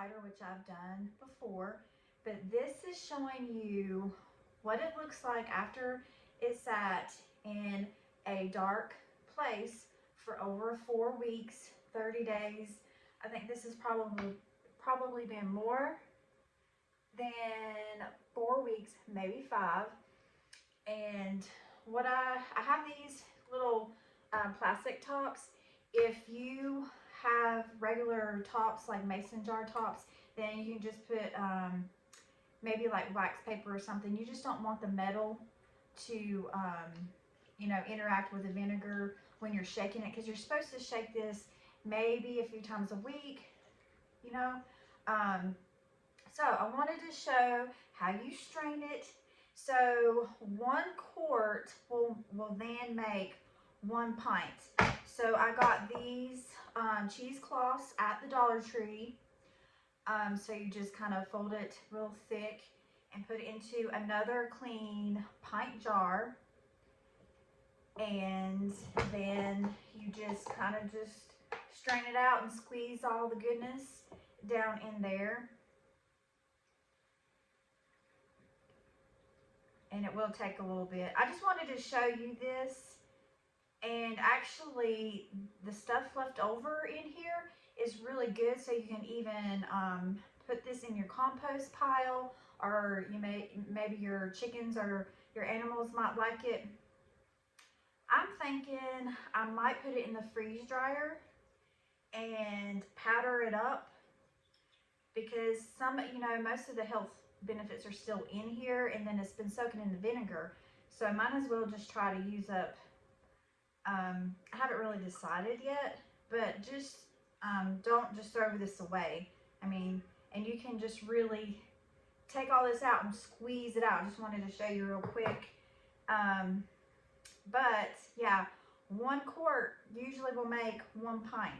cider, which I've done before, but this is showing you what it looks like after it's sat in a dark place for over 4 weeks, 30 days. I think this has probably been more than 4 weeks, maybe 5. And what I have these little plastic tops. If you have regular tops like mason jar tops, then you can just put maybe like wax paper or something. You just don't want the metal to you know, interact with the vinegar when you're shaking it, because you're supposed to shake this maybe a few times a week, you know. So I wanted to show how you strain it. So 1 quart will then make 1 pint. So I got these cheesecloths at the Dollar Tree. So you just kind of fold it real thick and put it into another clean pint jar. And then you just kind of just strain it out and squeeze all the goodness down in there. And it will take a little bit. I just wanted to show you this. And actually, the stuff left over in here is really good. So you can even put this in your compost pile, or maybe your chickens or your animals might like it. I'm thinking I might put it in the freeze dryer and powder it up, because most of the health benefits are still in here, and then it's been soaking in the vinegar. So I might as well just try to use up, I haven't really decided yet, but just don't just throw this away. I mean, and you can just really take all this out and squeeze it out. Just wanted to show you real quick. But yeah, 1 quart usually will make 1 pint.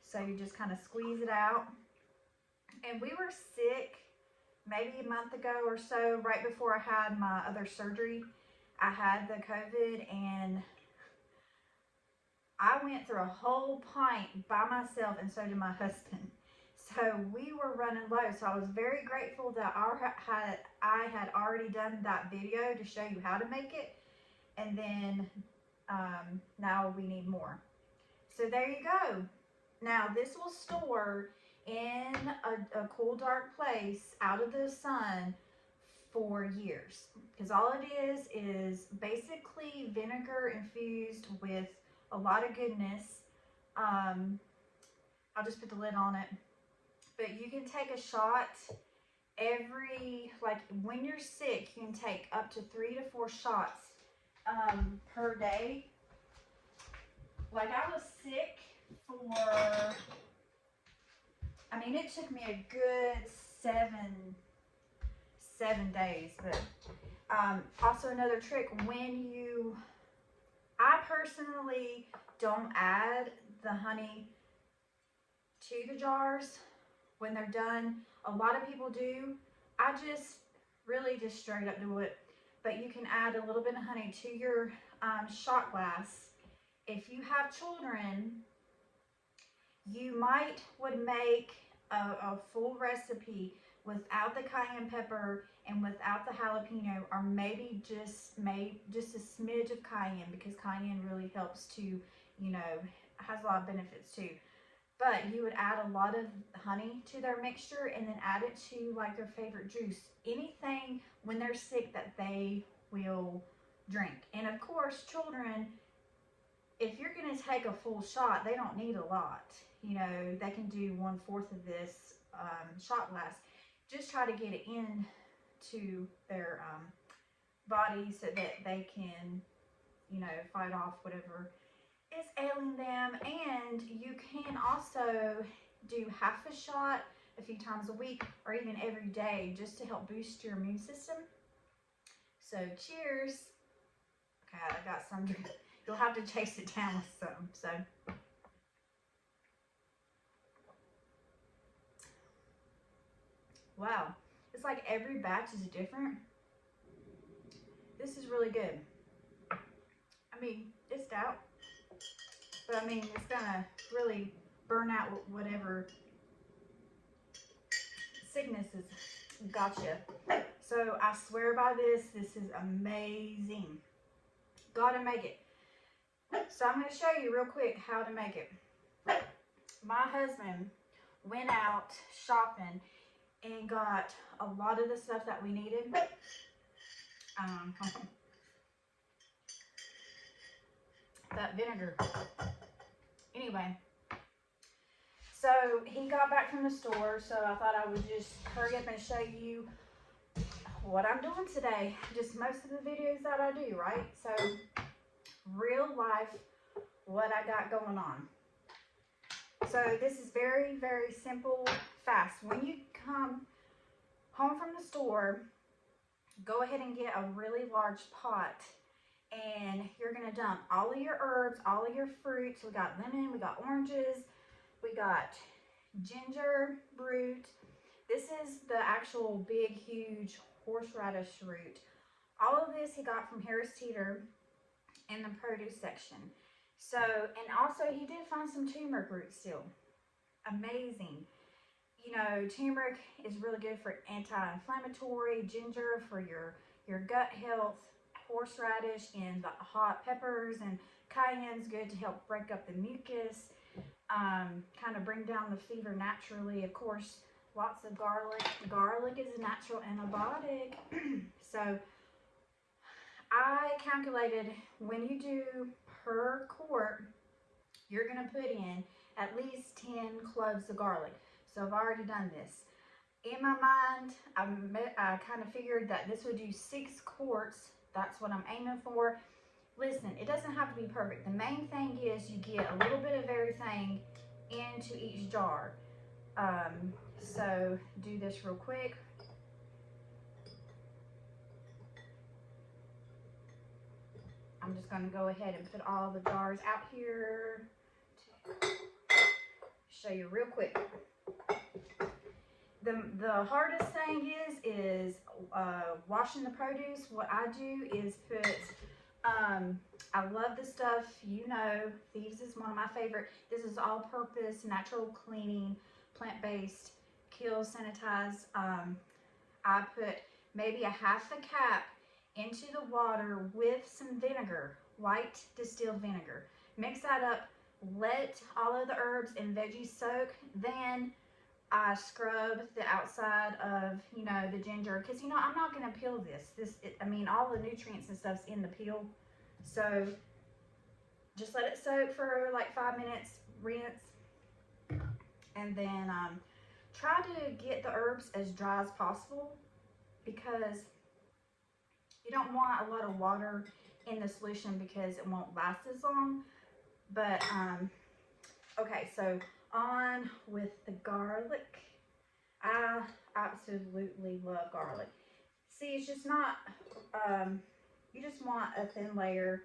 So you just kind of squeeze it out. And we were sick maybe a month ago or so, right before I had my other surgery. I had the COVID, and I went through a whole pint by myself, and so did my husband. So we were running low. So I was very grateful that I had already done that video to show you how to make it. And then now we need more. So there you go. Now this will store in a cool, dark place out of the sun for years, because all it is basically vinegar infused with a lot of goodness. I'll just put the lid on it, but you can take a shot when you're sick. You can take up to 3 to 4 shots per day. Like, I was sick for, it took me a good seven days. But also another trick, I personally don't add the honey to the jars when they're done. A lot of people do. I just really just straight up do it. But you can add a little bit of honey to your shot glass. If you have children, you would make a full recipe without the cayenne pepper and without the jalapeno, or maybe just a smidge of cayenne, because cayenne really helps to, has a lot of benefits too. But you would add a lot of honey to their mixture, and then add it to like their favorite juice. Anything when they're sick that they will drink. And of course, children, if you're going to take a full shot, they don't need a lot. They can do 1/4 of this shot glass. Just try to get it into their body so that they can, fight off whatever is ailing them. And you can also do half a shot a few times a week, or even every day, just to help boost your immune system. So cheers. Okay, I got some. You'll have to chase it down with some. So wow, it's like every batch is different. This is really good. It's stout, but it's gonna really burn out whatever sicknesses gotcha. So I swear by this. This is amazing. Gotta make it. So I'm going to show you real quick how to make it. My husband went out shopping and got a lot of the stuff that we needed. That vinegar. Anyway, so he got back from the store, so I thought I would just hurry up and show you what I'm doing today. Just most of the videos that I do, right? So real life, what I got going on. So this is very, very simple, fast. When you come home from the store, go ahead and get a really large pot, and you're gonna dump all of your herbs, all of your fruits. We got lemon, we got oranges, we got ginger root. This is the actual big, huge horseradish root. All of this he got from Harris Teeter in the produce section. So, and also he did find some turmeric root still. Amazing. You know, turmeric is really good for anti-inflammatory, ginger for your gut health, horseradish and the hot peppers and cayenne's good to help break up the mucus, kind of bring down the fever naturally. Of course, lots of garlic. Garlic is a natural antibiotic. So I calculated when you do per quart, you're going to put in at least 10 cloves of garlic. So I've already done this. In my mind, I kind of figured that this would do 6 quarts. That's what I'm aiming for. Listen, it doesn't have to be perfect. The main thing is you get a little bit of everything into each jar. So do this real quick. I'm just going to go ahead and put all the jars out here to show you real quick. The hardest thing is washing the produce. What I do is put, I love this stuff, you know, Thieves is one of my favorite. This is all-purpose, natural cleaning, plant-based, kill, sanitize. I put maybe a half a cap into the water with some vinegar, white distilled vinegar. Mix that up, let all of the herbs and veggies soak, then I scrub the outside of, you know, the ginger, because, you know, I'm not going to peel this. I mean, all the nutrients and stuff's in the peel. So just let it soak for like 5 minutes, rinse, and then try to get the herbs as dry as possible, because you don't want a lot of water in the solution because it won't last as long. But okay, so on with the garlic. I absolutely love garlic. See, it's just not, you just want a thin layer.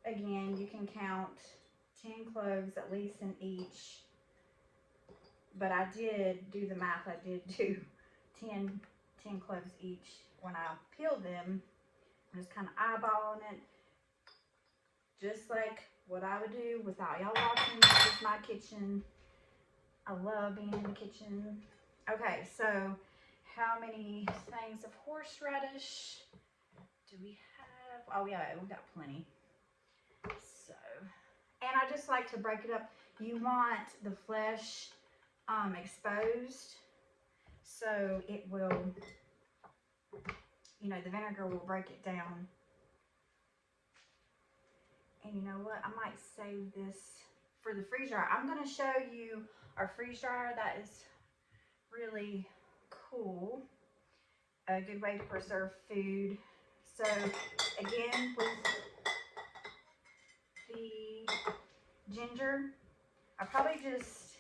Again, you can count 10 cloves at least in each. But I did do the math. I did do 10 cloves each. When I peeled them, I'm just kind of eyeballing it. Just like what I would do without y'all watching. This is my kitchen. I love being in the kitchen. Okay, so how many things of horseradish do we have? Oh yeah, we got plenty. So, and I just like to break it up. You want the flesh exposed, so it will, you know, the vinegar will break it down. And you know what? I might save this for the freeze dryer. I'm going to show you our freeze dryer. That is really cool. A good way to preserve food. So again, with the ginger, I probably just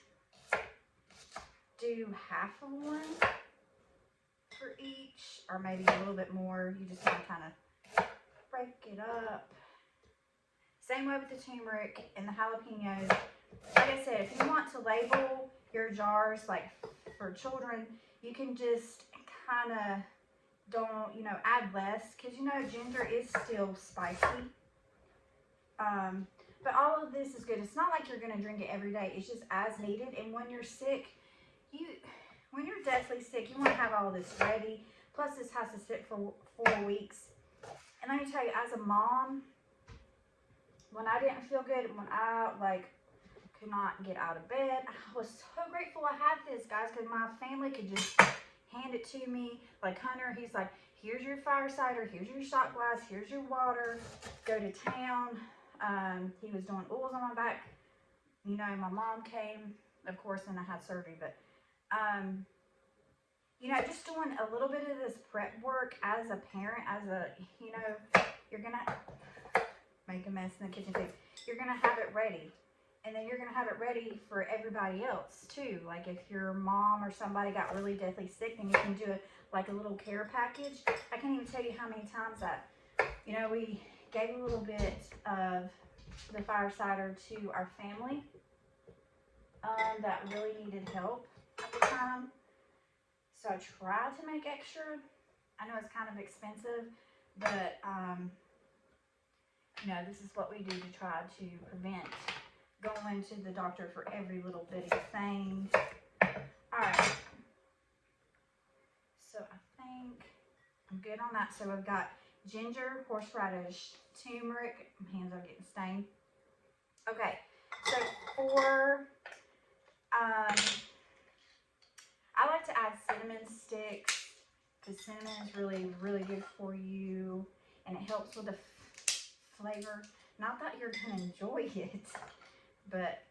do half of one for each, or maybe a little bit more. You just want to kind of break it up. Same way with the turmeric and the jalapenos. Like I said, if you want to label your jars like for children, you can just kind of don't, you know, add less, because, you know, ginger is still spicy. But all of this is good. It's not like you're going to drink it every day. It's just as needed. And when you're sick, when you're deathly sick, you want to have all this ready. Plus, this has to sit for 4 weeks. And let me tell you, as a mom, when I didn't feel good, when I could not get out of bed, I was so grateful I had this, guys, because my family could just hand it to me. Like Hunter, he's like, here's your fire cider, here's your shot glass, here's your water, go to town. He was doing oils on my back. You know, my mom came, of course, and I had surgery, but you know, just doing a little bit of this prep work as a parent, you know, you're gonna make a mess in the kitchen too. You're gonna have it ready, and then you're gonna have it ready for everybody else too. Like if your mom or somebody got really deathly sick, then you can do like a little care package. I can't even tell you how many times that, you know, we gave a little bit of the fire cider to our family that really needed help at the time. So I tried to make extra. I know it's kind of expensive, but you know, this is what we do to try to prevent going to the doctor for every little bitty thing. Alright. So I think I'm good on that. So I've got ginger, horseradish, turmeric. My hands are getting stained. Okay. So for I like to add cinnamon sticks because cinnamon is really, really good for you, and it helps with the flavor. Not that you're going to enjoy it, but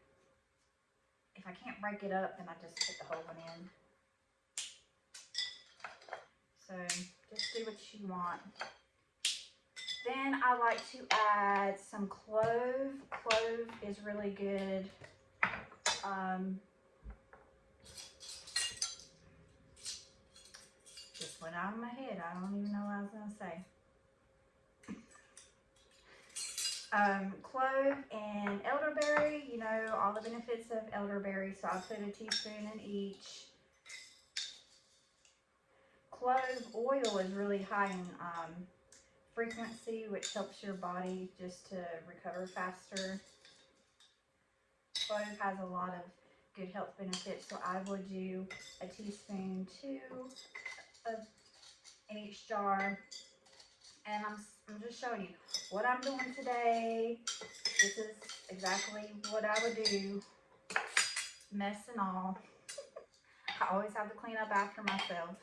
if I can't break it up, then I just put the whole one in. So just do what you want. Then I like to add some clove. Clove is really good. Just went out of my head. I don't even know what I was going to say. Clove and elderberry, you know, all the benefits of elderberry. So I put a teaspoon in each. Clove oil is really high in frequency, which helps your body just to recover faster. Clove has a lot of good health benefits, so I will do a teaspoon, 2 in each jar. And I'm just showing you what I'm doing today. This is exactly what I would do, mess and all. I always have to clean up after myself.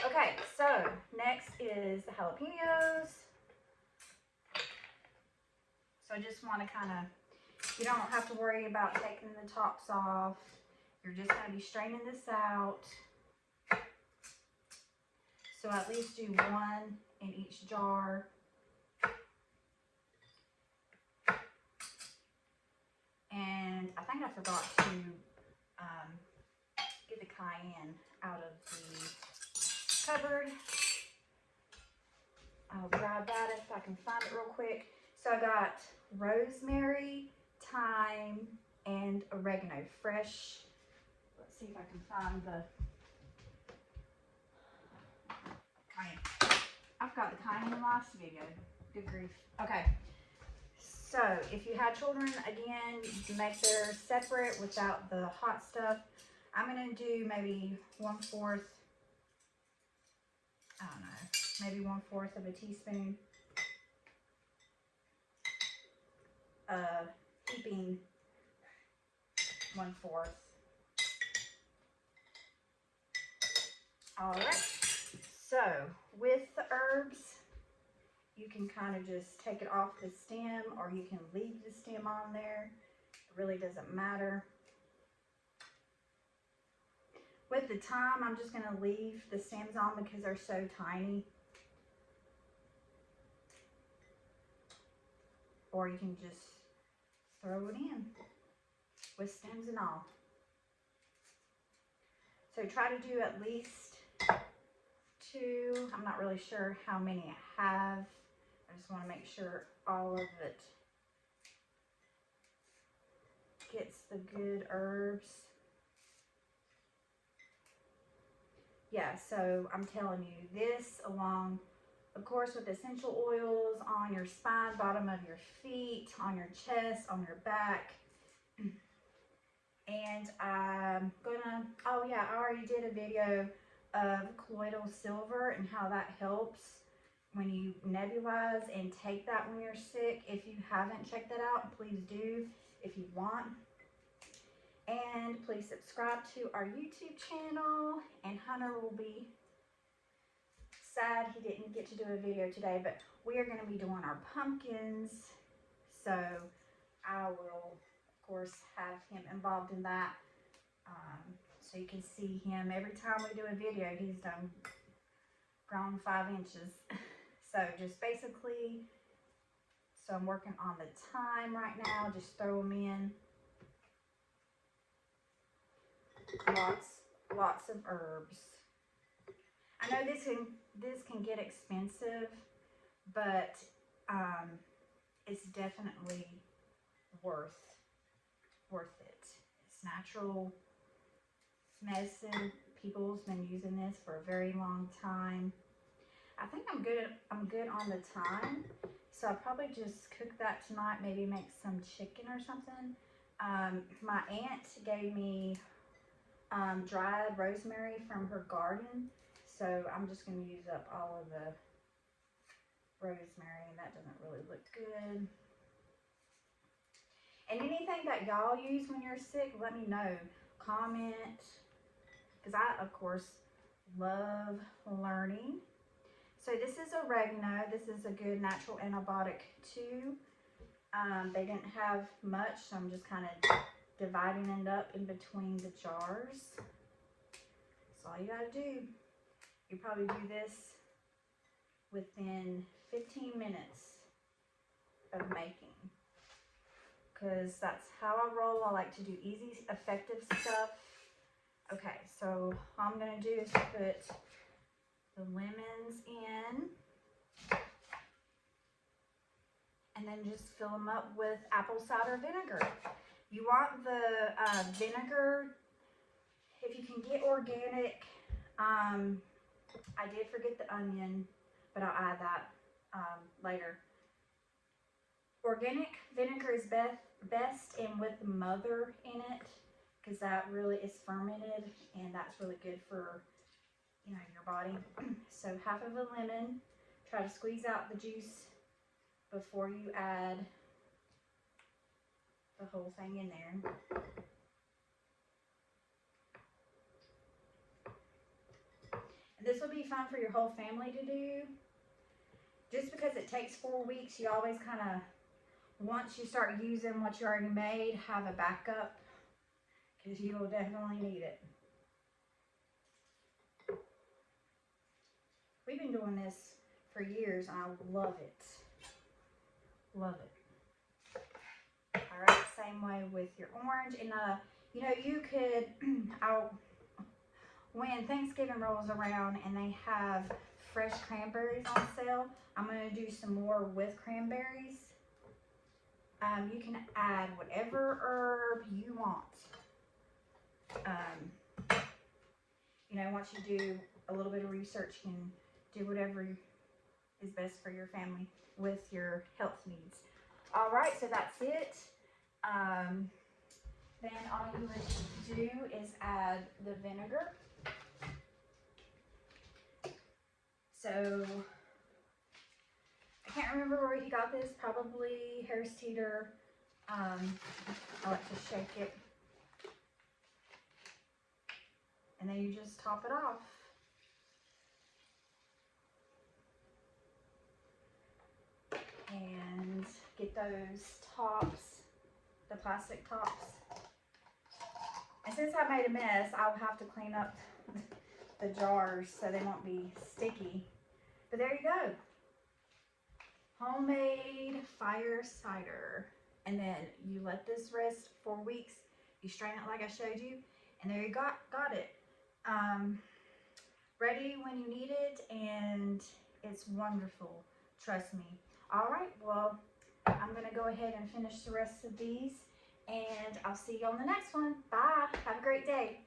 Okay, so next is the jalapenos. So I just want to kind of, you don't have to worry about taking the tops off. You're just going to be straining this out. So at least do 1 in each jar. And I think I forgot to get the cayenne out of the cupboard. I'll grab that if I can find it real quick. So I got rosemary, thyme, and oregano. Fresh. Let's see if I can find the cayenne. I've got the cayenne last video. Good grief. Okay. So if you had children, again, you can make theirs separate without the hot stuff. I'm going to do maybe 1/4, I don't know, maybe 1/4 of a teaspoon. Heaping 1/4. All right. So with the herbs, you can kind of just take it off the stem, or you can leave the stem on there. It really doesn't matter. With the thyme, I'm just going to leave the stems on because they're so tiny. Or you can just throw it in with stems and all. So try to do at least 2. I'm not really sure how many I have. I just want to make sure all of it gets the good herbs. Yeah, so I'm telling you, this along, of course, with essential oils on your spine, bottom of your feet, on your chest, on your back. And I'm gonna, oh yeah, I already did a video of colloidal silver and how that helps when you nebulize and take that when you're sick. If you haven't checked that out, please do if you want. And please subscribe to our YouTube channel. And Hunter will be sad he didn't get to do a video today, but we are going to be doing our pumpkins. So I will, of course, have him involved in that. So you can see him every time we do a video. He's done grown 5 inches. So just basically, so I'm working on the thyme right now. Just throw them in. Lots of herbs. I know this can get expensive, but it's definitely worth it. It's natural. It's medicine. People's been using this for a very long time. I think I'm good on the thyme, so I'll probably just cook that tonight. Maybe make some chicken or something. My aunt gave me dried rosemary from her garden, so I'm just going to use up all of the rosemary, and that doesn't really look good. And anything that y'all use when you're sick, let me know. Comment, because I, of course, love learning. So this is oregano. This is a good natural antibiotic too. They didn't have much, so I'm just kind of dividing it up in between the jars. That's all you gotta do. You probably do this within 15 minutes of making, because that's how I roll. I like to do easy, effective stuff. Okay, so all I'm gonna do is put the lemons in, and then just fill them up with apple cider vinegar. You want the vinegar, if you can get organic. I did forget the onion, but I'll add that later. Organic vinegar is best and with mother in it, because that really is fermented, and that's really good for, you know, your body. So half of a lemon. Try to squeeze out the juice before you add the whole thing in there. And this will be fun for your whole family to do. Just because it takes 4 weeks, you always kind of, once you start using what you already made, have a backup, because you will definitely need it. We've been doing this for years, and I love it. Love it. All right, same way with your orange. And you know, you could, when Thanksgiving rolls around and they have fresh cranberries on sale, I'm gonna do some more with cranberries. You can add whatever herb you want. You know, once you do a little bit of research, you can do whatever is best for your family with your health needs. All right, so that's it. Then all you would do is add the vinegar. So I can't remember where he got this, probably Harris Teeter. I like to shake it. And then you just top it off. And get those tops, the plastic tops. And since I made a mess, I'll have to clean up the jars so they won't be sticky. But there you go. Homemade fire cider. And then you let this rest 4 weeks. You strain it like I showed you. And there you got it. Ready when you need it. And it's wonderful. Trust me. All right, well, I'm going to go ahead and finish the rest of these. And I'll see you on the next one. Bye. Have a great day.